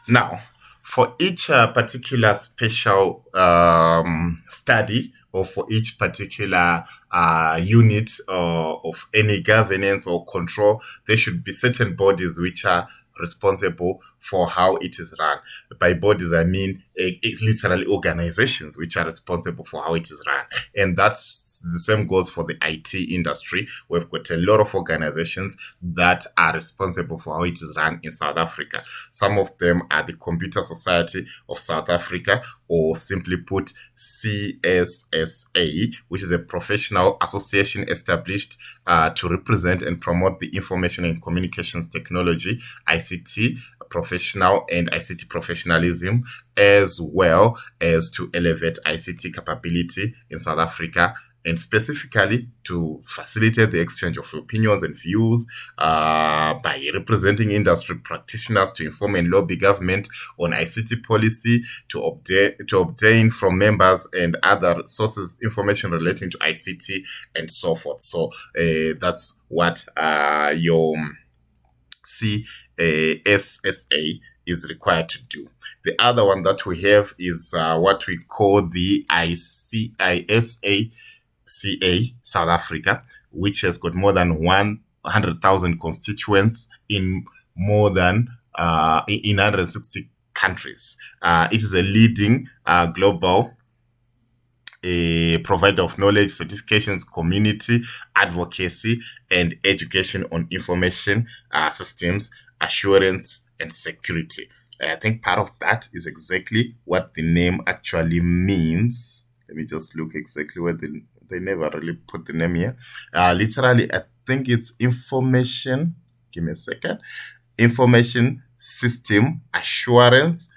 Now, for each particular special study, or for each particular unit of any governance or control, there should be certain bodies which are responsible for how it is run. By bodies, I mean it's literally organizations which are responsible for how it is run. And that's the same goes for the IT industry. We've got a lot of organizations that are responsible for how it is run in South Africa. Some of them are the Computer Society of South Africa, or simply put, CSSA, which is a professional association established to represent and promote the information and communications technology, ICT professional and ICT professionalism, as well as to elevate ICT capability in South Africa, and specifically to facilitate the exchange of opinions and views by representing industry practitioners to inform and lobby government on ICT policy, to obtain from members and other sources information relating to ICT and so forth. So that's what your CSSA is required to do. The other one that we have is what we call the ICISA South Africa, which has got more than 100,000 constituents in more than in 160 countries. It is a leading global a provider of knowledge, certifications, community advocacy, and education on information systems, assurance, and security. I think part of that is exactly what the name actually means. Let me just look exactly where they never really put the name here. Literally, I think it's information. Give me a second. Information system assurance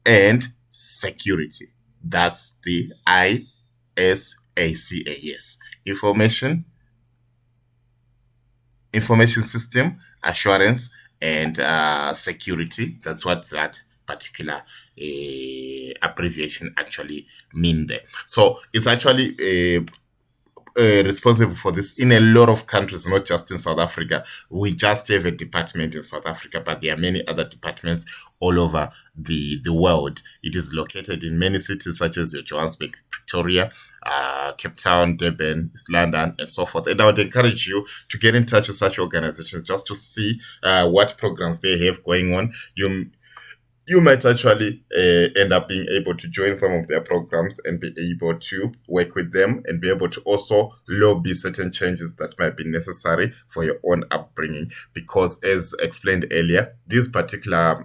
and security. That's the ISACA. Yes, information system assurance and security. That's what that particular abbreviation actually mean there. So it's actually responsible for this in a lot of countries, not just in South Africa. We just have a department in South Africa, but there are many other departments all over the world. It is located in many cities such as Johannesburg, Pretoria, Cape Town, Durban, East London, and so forth. And I would encourage you to get in touch with such organizations just to see what programs they have going on. You might actually end up being able to join some of their programs and be able to work with them and be able to also lobby certain changes that might be necessary for your own upbringing. Because as explained earlier, these particular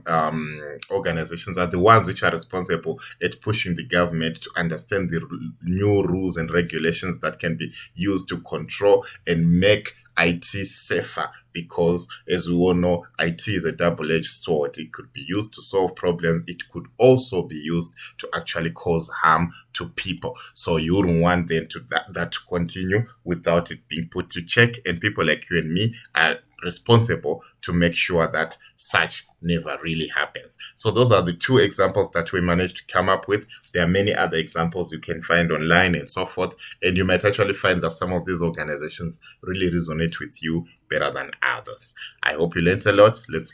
organizations are the ones which are responsible at pushing the government to understand the new rules and regulations that can be used to control and make IT safer, because as we all know, IT is a double-edged sword. It could be used to solve problems. It could also be used to actually cause harm to people. So you wouldn't want them to that to continue without it being put to check. And people like you and me are responsible to make sure that such never really happens. So those are the two examples that we managed to come up with. There are many other examples you can find online and so forth, and you might actually find that some of these organizations really resonate with you better than others. I hope you learned a lot. Let's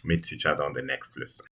meet each other on the next lesson.